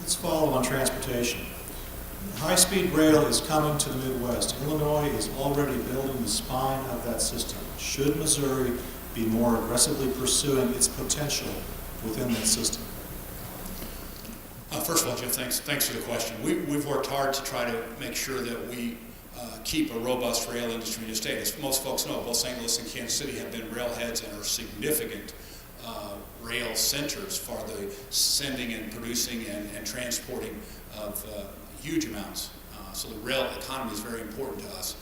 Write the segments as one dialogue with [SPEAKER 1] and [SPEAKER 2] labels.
[SPEAKER 1] Let's follow on transportation. High-speed rail is coming to the Midwest. Illinois is already building the spine of that system. Should Missouri be more aggressively pursuing its potential within that system?
[SPEAKER 2] First of all, Jim, thanks for the question. We've worked hard to try to make sure that we keep a robust rail industry in the state. As most folks know, both St. Louis and Kansas City have been railheads and are significant rail centers for the sending and producing and transporting of huge amounts. So the rail economy is very important to us.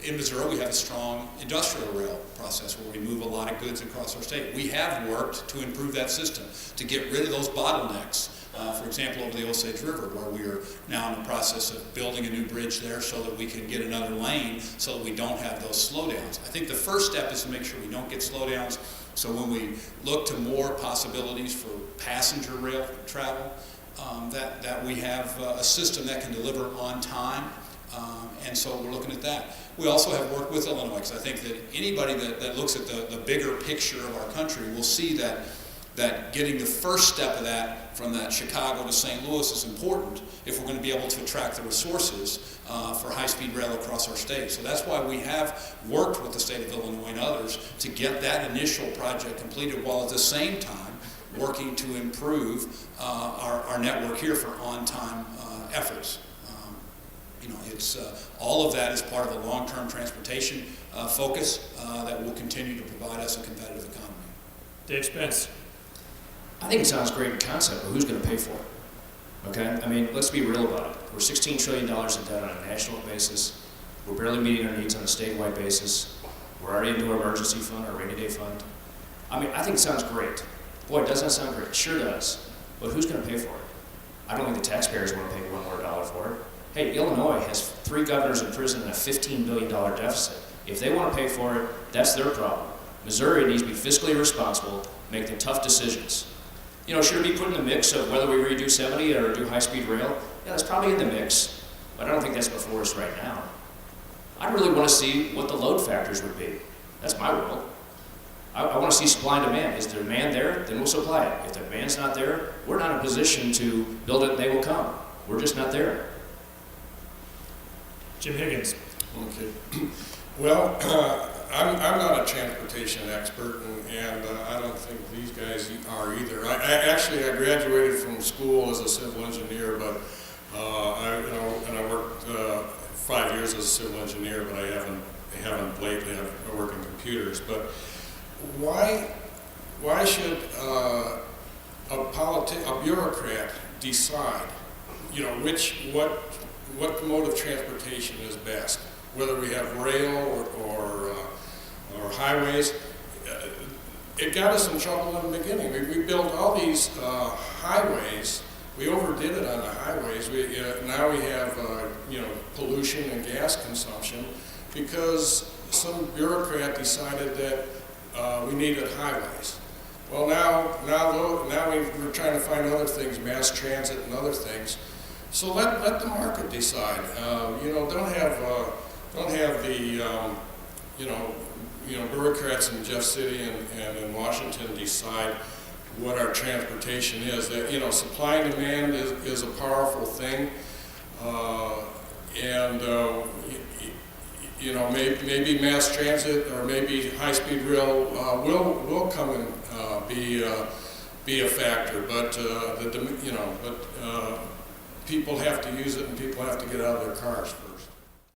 [SPEAKER 2] In Missouri, we have a strong industrial rail process where we move a lot of goods across our state. We have worked to improve that system, to get rid of those bottlenecks. For example, over the Osage River, where we are now in the process of building a new bridge there so that we can get another lane so that we don't have those slowdowns. I think the first step is to make sure we don't get slowdowns. So when we look to more possibilities for passenger rail travel, that we have a system that can deliver on time, and so we're looking at that. We also have worked with Illinois, because I think that anybody that looks at the bigger picture of our country will see that getting the first step of that from that Chicago to St. Louis is important if we're going to be able to attract the resources for high-speed rail across our state. So that's why we have worked with the state of Illinois and others to get that initial project completed, while at the same time working to improve our network here for on-time efforts. It's all of that is part of a long-term transportation focus that will continue to provide us a competitive economy.
[SPEAKER 3] Dave Spence.
[SPEAKER 4] I think it sounds great in concept, but who's going to pay for it? Okay? I mean, let's be real about it. We're $16 trillion in debt on a national basis. We're barely meeting our needs on a statewide basis. We're already into our emergency fund, our rainy day fund. I mean, I think it sounds great. Boy, doesn't that sound great? It sure does. But who's going to pay for it? I don't think the taxpayers want to pay one more dollar for it. Hey, Illinois has 3 governors in prison and a $15 billion deficit. If they want to pay for it, that's their problem. Missouri needs to be fiscally responsible, make the tough decisions. Should it be put in the mix of whether we redo 70 or do high-speed rail? Yeah, that's probably in the mix, but I don't think that's before us right now. I really want to see what the load factors would be. That's my world. I want to see supply and demand. Is the demand there? Then we'll supply it. If the demand's not there, we're not in a position to build it and they will come. We're just not there.
[SPEAKER 3] Jim Higgins.
[SPEAKER 5] Okay. Well, I'm not a transportation expert, and I don't think these guys are either. I graduated from school as a civil engineer, but I worked 5 years as a civil engineer, but I haven't lately. I work in computers. But why should a bureaucrat decide, what mode of transportation is best? Whether we have rail or highways. It got us in trouble in the beginning. We built all these highways. We overdid it on the highways. Now we have pollution and gas consumption because some bureaucrat decided that we needed highways. Well, now we're trying to find other things, mass transit and other things. So let the market decide. Don't have the bureaucrats in Jeff City and in Washington decide what our transportation is. That supply and demand is a powerful thing, and maybe mass transit or maybe high-speed rail will come and be a factor, but people have to use it and people have to get out of their cars.